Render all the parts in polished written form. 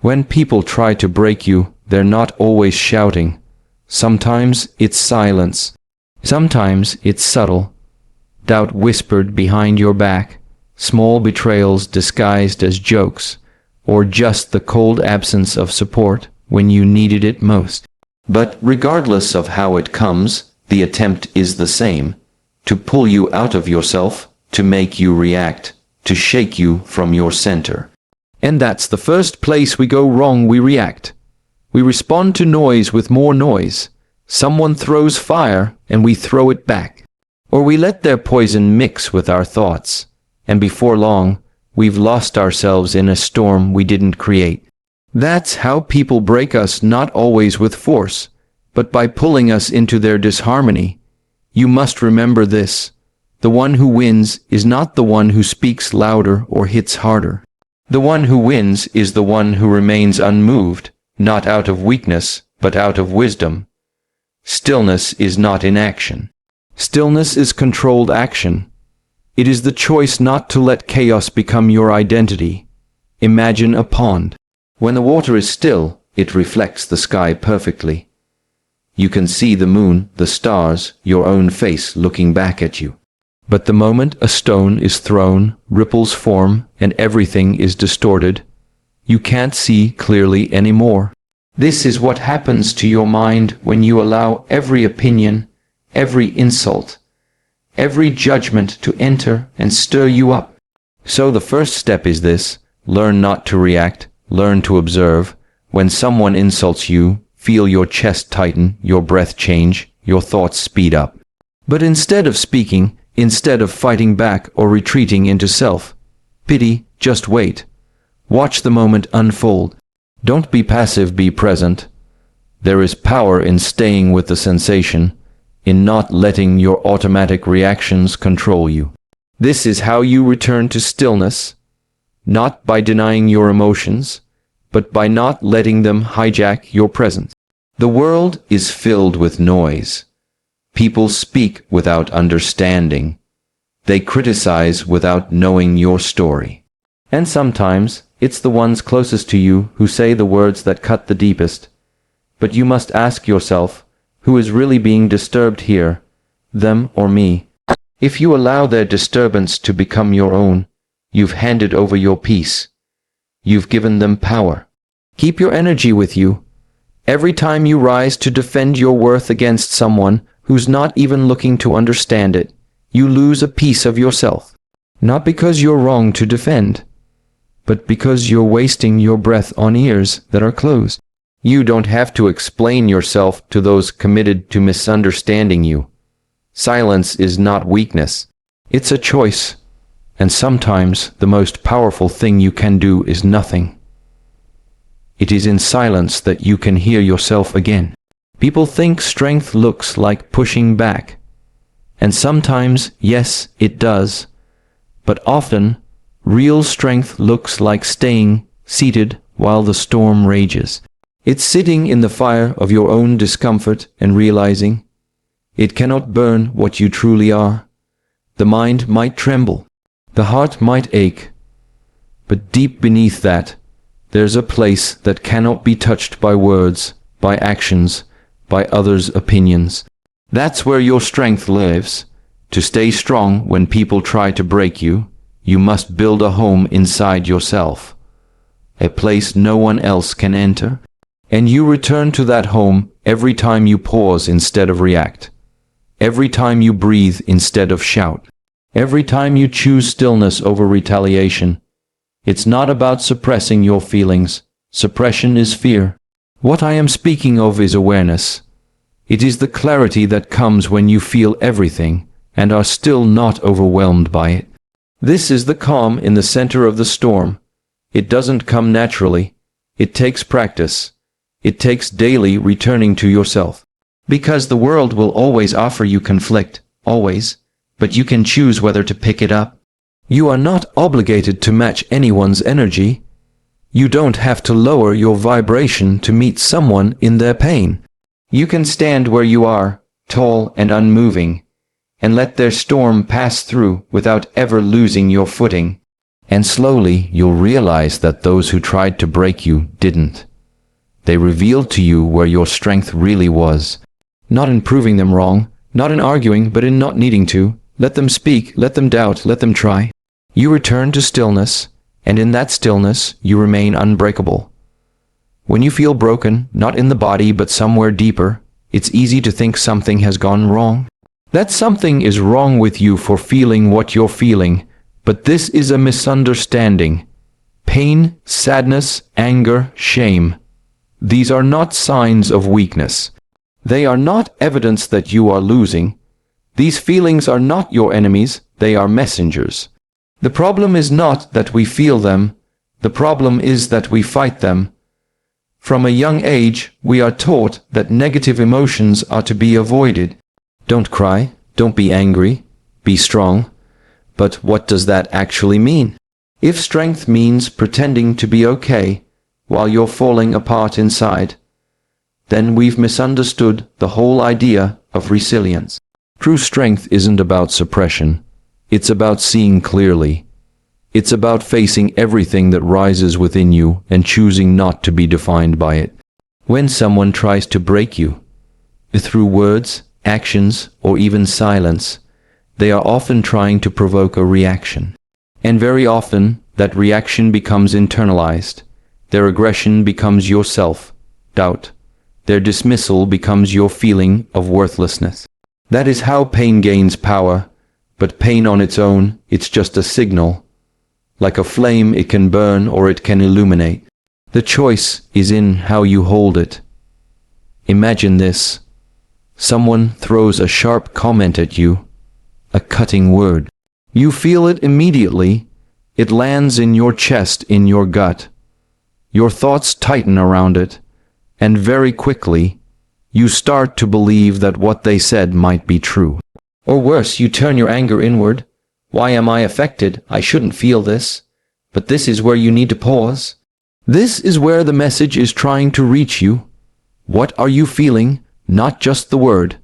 When people try to break you, they're not always shouting. Sometimes it's silence. Sometimes it's subtle. Doubt whispered behind your back, small betrayals disguised as jokes, or just the cold absence of support when you needed it most. But regardless of how it comes, the attempt is the same: to pull you out of yourself, to make you react, to shake you from your center. And that's the first place we go wrong. We react. We respond to noise with more noise. Someone throws fire, and we throw it back. Or we let their poison mix with our thoughts, and before long, we've lost ourselves in a storm we didn't create. That's how people break us, not always with force, but by pulling us into their disharmony. You must remember this: the one who wins is not the one who speaks louder or hits harder. The one who wins is the one who remains unmoved, not out of weakness, but out of wisdom. Stillness is not inaction. Stillness is controlled action. It is the choice not to let chaos become your identity. Imagine a pond. When the water is still, it reflects the sky perfectly. You can see the moon, the stars, your own face looking back at you. But the moment a stone is thrown, ripples form, and everything is distorted. You can't see clearly anymore. This is what happens to your mind when you allow every opinion, every insult, every judgment to enter and stir you up. So the first step is this: learn not to react, learn to observe. When someone insults you, feel your chest tighten, your breath change, your thoughts speed up. But instead of speaking, instead of fighting back or retreating into self-pity, just wait. Watch the moment unfold. Don't be passive, be present. There is power in staying with the sensation, in not letting your automatic reactions control you. This is how you return to stillness, not by denying your emotions, but by not letting them hijack your presence. The world is filled with noise. People speak without understanding. They criticize without knowing your story. And sometimes it's the ones closest to you who say the words that cut the deepest. But you must ask yourself, who is really being disturbed here, them or me? If you allow their disturbance to become your own, you've handed over your peace. You've given them power. Keep your energy with you. Every time you rise to defend your worth against someone who's not even looking to understand it, you lose a piece of yourself. Not because you're wrong to defend, but because you're wasting your breath on ears that are closed. You don't have to explain yourself to those committed to misunderstanding you. Silence is not weakness. It's a choice. And sometimes the most powerful thing you can do is nothing. It is in silence that you can hear yourself again. People think strength looks like pushing back. And sometimes, yes, it does. But often, real strength looks like staying seated while the storm rages. It's sitting in the fire of your own discomfort and realizing it cannot burn what you truly are. The mind might tremble. The heart might ache. But deep beneath that, there's a place that cannot be touched by words, by actions, by others' opinions. That's where your strength lives. To stay strong when people try to break you, you must build a home inside yourself, a place no one else can enter, and you return to that home every time you pause instead of react, every time you breathe instead of shout, every time you choose stillness over retaliation. It's not about suppressing your feelings. Suppression is fear. What I am speaking of is awareness. It is the clarity that comes when you feel everything and are still not overwhelmed by it. This is the calm in the center of the storm. It doesn't come naturally. It takes practice. It takes daily returning to yourself. Because the world will always offer you conflict, always, but you can choose whether to pick it up. You are not obligated to match anyone's energy. You don't have to lower your vibration to meet someone in their pain. You can stand where you are, tall and unmoving, and let their storm pass through without ever losing your footing. And slowly you'll realize that those who tried to break you didn't. They revealed to you where your strength really was. Not in proving them wrong, not in arguing, but in not needing to. Let them speak, let them doubt, let them try. You return to stillness, and in that stillness you remain unbreakable. When you feel broken, not in the body but somewhere deeper, it's easy to think something has gone wrong. That something is wrong with you for feeling what you're feeling, but this is a misunderstanding. Pain, sadness, anger, shame. These are not signs of weakness. They are not evidence that you are losing. These feelings are not your enemies, they are messengers. The problem is not that we feel them, the problem is that we fight them. From a young age, we are taught that negative emotions are to be avoided. Don't cry, don't be angry, be strong. But what does that actually mean? If strength means pretending to be okay while you're falling apart inside, then we've misunderstood the whole idea of resilience. True strength isn't about suppression. It's about seeing clearly. It's about facing everything that rises within you and choosing not to be defined by it. When someone tries to break you, through words, actions, or even silence, they are often trying to provoke a reaction. And very often, that reaction becomes internalized. Their aggression becomes your self-doubt. Their dismissal becomes your feeling of worthlessness. That is how pain gains power, but pain on its own, it's just a signal. Like a flame, it can burn or it can illuminate. The choice is in how you hold it. Imagine this. Someone throws a sharp comment at you, a cutting word. You feel it immediately. It lands in your chest, in your gut. Your thoughts tighten around it, and very quickly, you start to believe that what they said might be true. Or worse, you turn your anger inward. Why am I affected? I shouldn't feel this. But this is where you need to pause. This is where the message is trying to reach you. What are you feeling? Not just the word,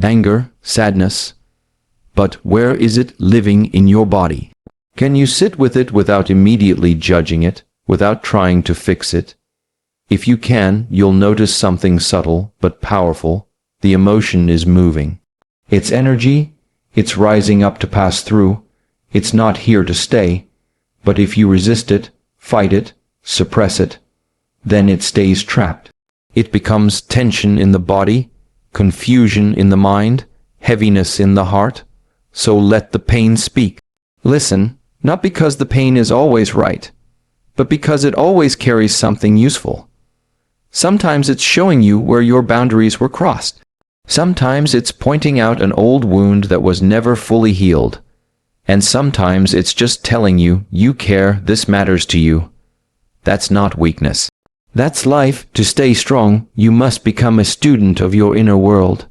anger, sadness, but where is it living in your body? Can you sit with it without immediately judging it, without trying to fix it? If you can, you'll notice something subtle but powerful. The emotion is moving. It's energy. It's rising up to pass through. It's not here to stay. But if you resist it, fight it, suppress it, then it stays trapped. It becomes tension in the body, confusion in the mind, heaviness in the heart. So let the pain speak. Listen, not because the pain is always right, but because it always carries something useful. Sometimes it's showing you where your boundaries were crossed. Sometimes it's pointing out an old wound that was never fully healed. And sometimes it's just telling you, you care, this matters to you. That's not weakness. That's life. To stay strong, you must become a student of your inner world.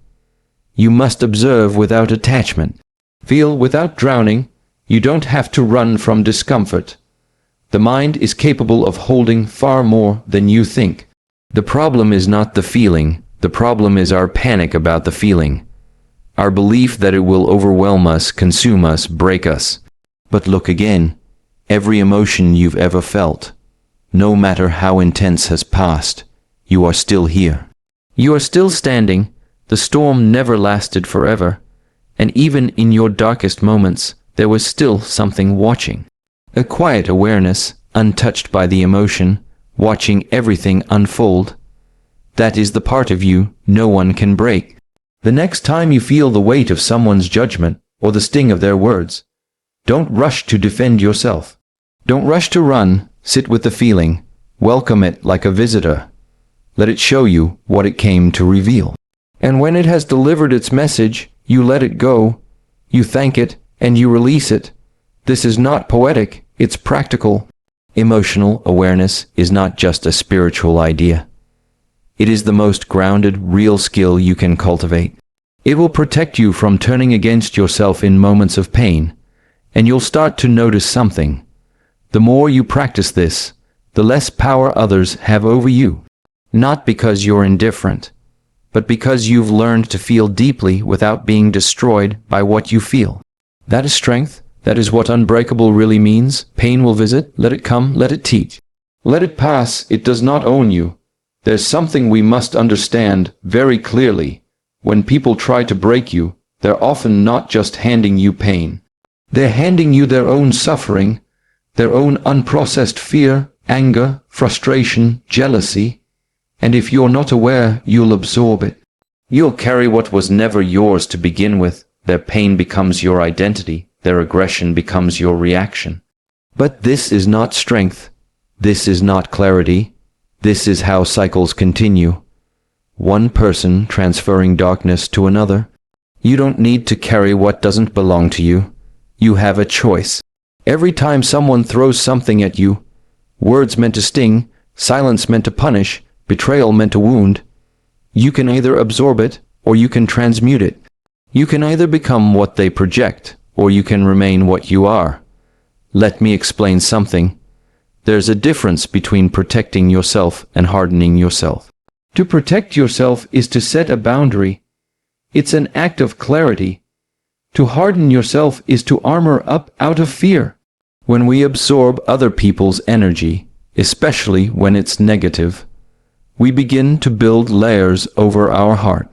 You must observe without attachment. Feel without drowning. You don't have to run from discomfort. The mind is capable of holding far more than you think. The problem is not the feeling. The problem is our panic about the feeling. Our belief that it will overwhelm us, consume us, break us. But look again. Every emotion you've ever felt, no matter how intense, has passed. You are still here. You are still standing. The storm never lasted forever. And even in your darkest moments, there was still something watching. A quiet awareness, untouched by the emotion, watching everything unfold. That is the part of you no one can break. The next time you feel the weight of someone's judgment or the sting of their words, don't rush to defend yourself. Don't rush to run. Sit with the feeling. Welcome it like a visitor. Let it show you what it came to reveal. And when it has delivered its message, you let it go. You thank it and you release it. This is not poetic, it's practical. Emotional awareness is not just a spiritual idea. It is the most grounded, real skill you can cultivate. It will protect you from turning against yourself in moments of pain, and you'll start to notice something. The more you practice this, the less power others have over you. Not because you're indifferent, but because you've learned to feel deeply without being destroyed by what you feel. That is strength. That is what unbreakable really means. Pain will visit, let it come, let it teach. Let it pass, it does not own you. There's something we must understand very clearly. When people try to break you, they're often not just handing you pain. They're handing you their own suffering, their own unprocessed fear, anger, frustration, jealousy. And if you're not aware, you'll absorb it. You'll carry what was never yours to begin with. Their pain becomes your identity. Their aggression becomes your reaction. But this is not strength. This is not clarity. This is how cycles continue. One person transferring darkness to another. You don't need to carry what doesn't belong to you. You have a choice. Every time someone throws something at you, words meant to sting, silence meant to punish, betrayal meant to wound, you can either absorb it or you can transmute it. You can either become what they project or you can remain what you are. Let me explain something. There's a difference between protecting yourself and hardening yourself. To protect yourself is to set a boundary. It's an act of clarity. To harden yourself is to armor up out of fear. When we absorb other people's energy, especially when it's negative, we begin to build layers over our heart.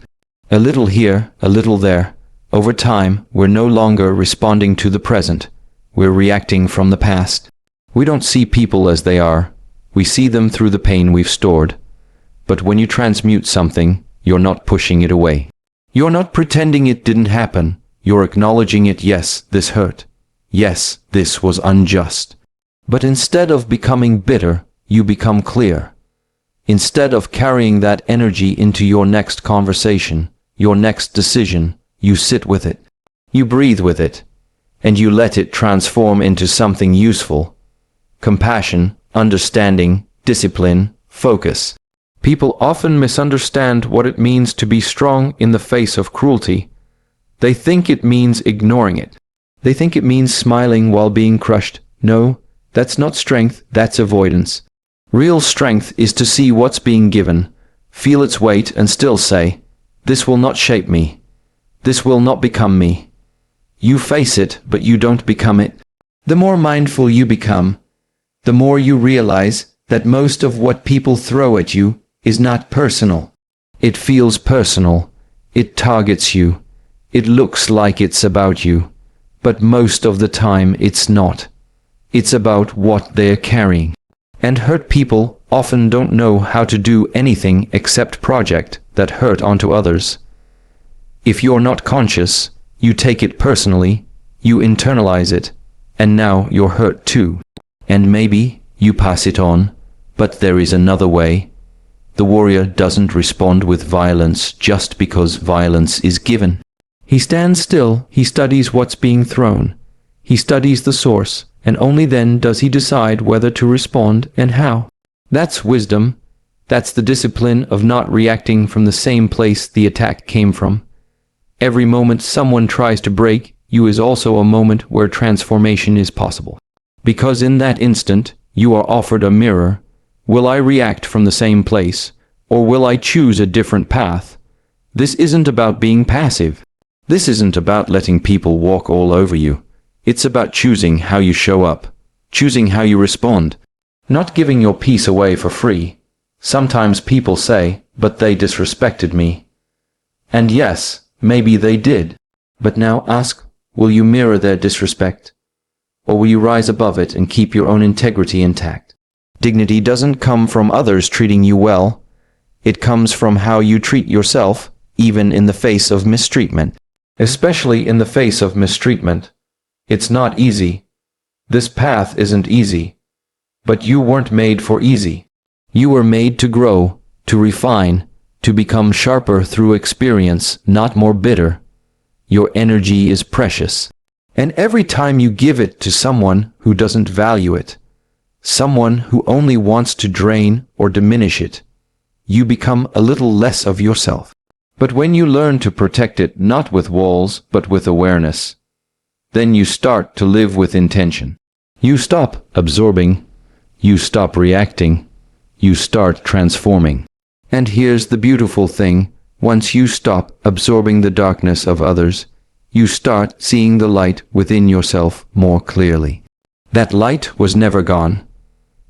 A little here, a little there. Over time, we're no longer responding to the present. We're reacting from the past. We don't see people as they are. We see them through the pain we've stored. But when you transmute something, you're not pushing it away. You're not pretending it didn't happen. You're acknowledging it. Yes, this hurt. Yes, this was unjust. But instead of becoming bitter, you become clear. Instead of carrying that energy into your next conversation, your next decision, you sit with it. You breathe with it. And you let it transform into something useful. Compassion, understanding, discipline, focus. People often misunderstand what it means to be strong in the face of cruelty. They think it means ignoring it. They think it means smiling while being crushed. No, that's not strength, that's avoidance. Real strength is to see what's being given, feel its weight and still say, this will not shape me. This will not become me. You face it, but you don't become it. The more mindful you become, the more you realize that most of what people throw at you is not personal. It feels personal. It targets you. It looks like it's about you. But most of the time it's not. It's about what they're carrying. And hurt people often don't know how to do anything except project that hurt onto others. If you're not conscious, you take it personally, you internalize it, and now you're hurt too. And maybe you pass it on, but there is another way. The warrior doesn't respond with violence just because violence is given. He stands still, he studies what's being thrown. He studies the source, and only then does he decide whether to respond and how. That's wisdom. That's the discipline of not reacting from the same place the attack came from. Every moment someone tries to break you is also a moment where transformation is possible. Because in that instant, you are offered a mirror. Will I react from the same place, or will I choose a different path? This isn't about being passive. This isn't about letting people walk all over you. It's about choosing how you show up, choosing how you respond, not giving your peace away for free. Sometimes people say, but they disrespected me. And yes, maybe they did. But now ask, will you mirror their disrespect? Or will you rise above it and keep your own integrity intact? Dignity doesn't come from others treating you well. It comes from how you treat yourself, even in the face of mistreatment. Especially in the face of mistreatment. It's not easy. This path isn't easy. But you weren't made for easy. You were made to grow, to refine, to become sharper through experience, not more bitter. Your energy is precious. And every time you give it to someone who doesn't value it, someone who only wants to drain or diminish it, you become a little less of yourself. But when you learn to protect it not with walls but with awareness, then you start to live with intention. You stop absorbing. You stop reacting. You start transforming. And here's the beautiful thing. Once you stop absorbing the darkness of others, you start seeing the light within yourself more clearly. That light was never gone.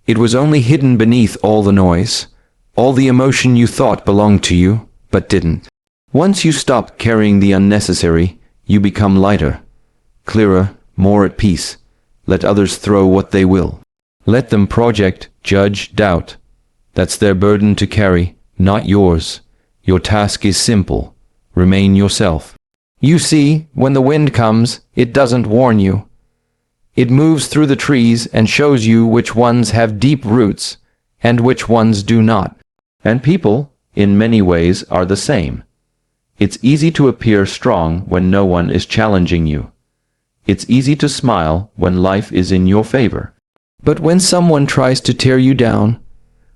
It was only hidden beneath all the noise, all the emotion you thought belonged to you, but didn't. Once you stop carrying the unnecessary, you become lighter, clearer, more at peace. Let others throw what they will. Let them project, judge, doubt. That's their burden to carry, not yours. Your task is simple. Remain yourself. You see, when the wind comes, it doesn't warn you. It moves through the trees and shows you which ones have deep roots and which ones do not. And people, in many ways, are the same. It's easy to appear strong when no one is challenging you. It's easy to smile when life is in your favor. But when someone tries to tear you down,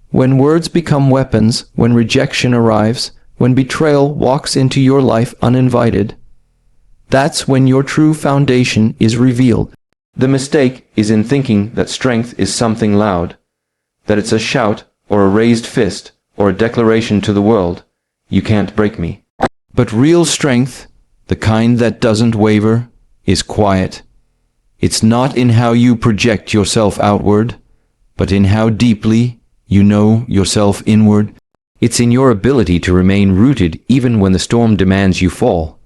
when words become weapons, when rejection arrives, when betrayal walks into your life uninvited, that's when your true foundation is revealed. The mistake is in thinking that strength is something loud, that it's a shout or a raised fist or a declaration to the world, "You can't break me." But real strength, the kind that doesn't waver, is quiet. It's not in how you project yourself outward, but in how deeply you know yourself inward. It's in your ability to remain rooted even when the storm demands you fall.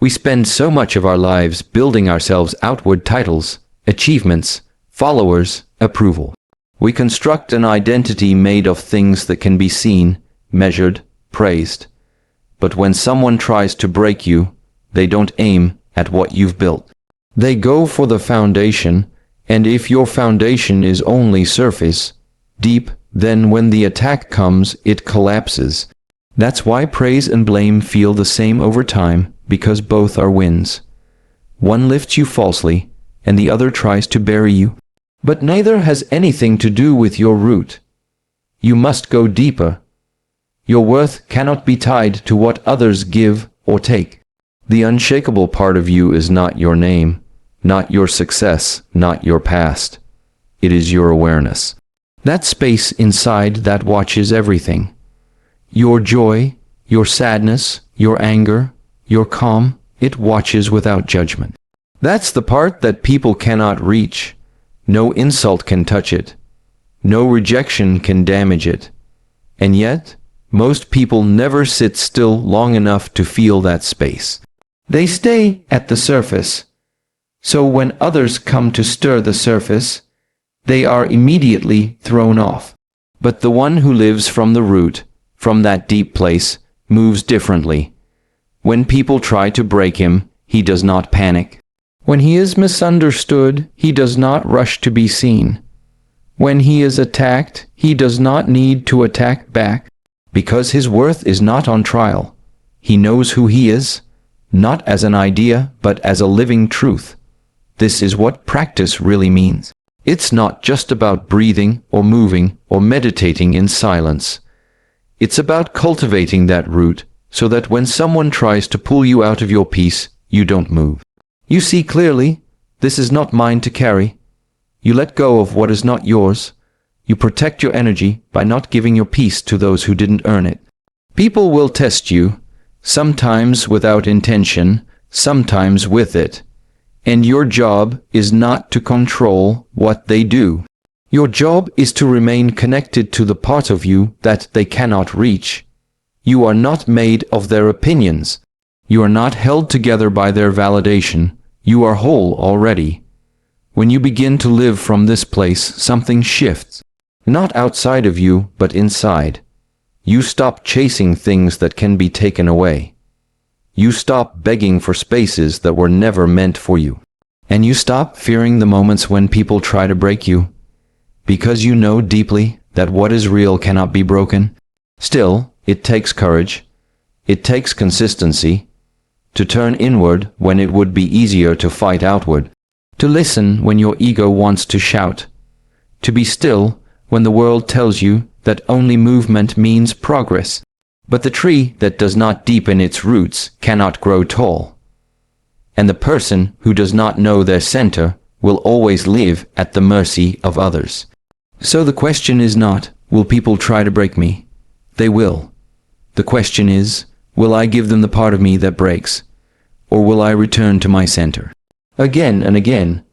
We spend so much of our lives building ourselves outward titles, achievements, followers, approval. We construct an identity made of things that can be seen, measured, praised. But when someone tries to break you, they don't aim at what you've built. They go for the foundation, and if your foundation is only surface, deep, then when the attack comes, it collapses. That's why praise and blame feel the same over time, because both are winds. One lifts you falsely, and the other tries to bury you. But neither has anything to do with your root. You must go deeper. Your worth cannot be tied to what others give or take. The unshakable part of you is not your name, not your success, not your past. It is your awareness. That space inside that watches everything. Your joy, your sadness, your anger, your calm, it watches without judgment. That's the part that people cannot reach. No insult can touch it. No rejection can damage it. And yet, most people never sit still long enough to feel that space. They stay at the surface. So when others come to stir the surface, they are immediately thrown off. But the one who lives from the root, from that deep place, moves differently. When people try to break him, he does not panic. When he is misunderstood, he does not rush to be seen. When he is attacked, he does not need to attack back, because his worth is not on trial. He knows who he is, not as an idea, but as a living truth. This is what practice really means. It's not just about breathing or moving or meditating in silence. It's about cultivating that root so that when someone tries to pull you out of your peace, you don't move. You see clearly, this is not mine to carry. You let go of what is not yours. You protect your energy by not giving your peace to those who didn't earn it. People will test you, sometimes without intention, sometimes with it. And your job is not to control what they do. Your job is to remain connected to the part of you that they cannot reach. You are not made of their opinions. You are not held together by their validation. You are whole already. When you begin to live from this place, something shifts. Not outside of you, but inside. You stop chasing things that can be taken away. You stop begging for spaces that were never meant for you. And you stop fearing the moments when people try to break you, because you know deeply that what is real cannot be broken. Still, it takes courage. It takes consistency to turn inward when it would be easier to fight outward, to listen when your ego wants to shout, to be still when the world tells you that only movement means progress. But the tree that does not deepen its roots cannot grow tall. And the person who does not know their center will always live at the mercy of others. So the question is not, will people try to break me? They will. The question is, will I give them the part of me that breaks? or will I return to my center? Again and again,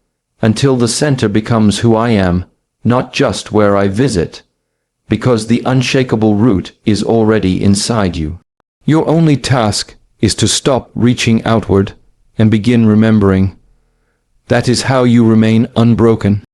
until the center becomes who I am, not just where I visit, because the unshakable root is already inside you. Your only task is to stop reaching outward and begin remembering. That is how you remain unbroken.